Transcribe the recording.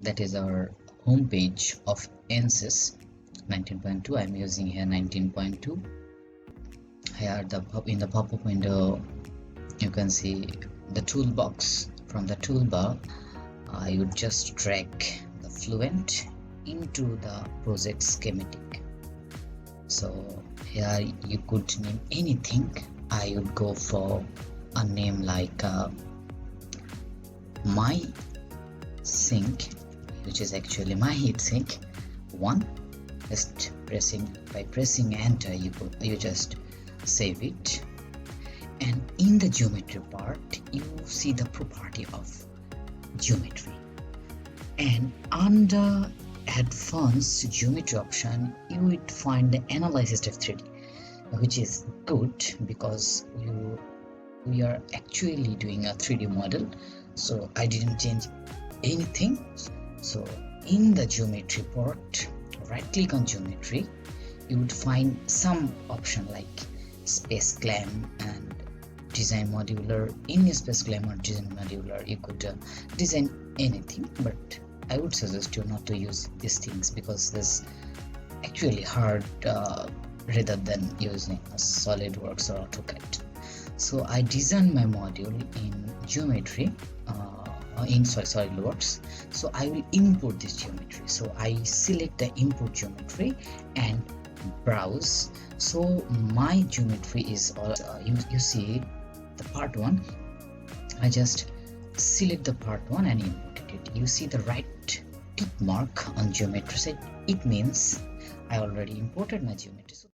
that is our home page of ANSYS 19.2. I'm using here 19.2. Here in the pop-up window you can see the toolbox. From the toolbar I would just drag the Fluent into the project schematic. So here you could name anything. I would go for a name like my sink, which is actually my heat sink 1. Just by pressing enter you just save it, and in the geometry part you see the property of geometry, and under advanced geometry option you would find the analyze step 3D, which is good because we are actually doing a 3D model, so I didn't change anything. So in the geometry part, right click on geometry, you would find some option like space claim and design modular. In your space claim or design modular you could design anything, but I would suggest you not to use these things because this actually hard rather than using a SolidWorks or AutoCAD. So I designed my module in geometry in SolidWorks. So I will import this geometry. So I select the import geometry and browse. So my geometry is you see the part 1. I just select the part 1 and imported it. You see the right tick mark on geometry side. It means I already imported my geometry. So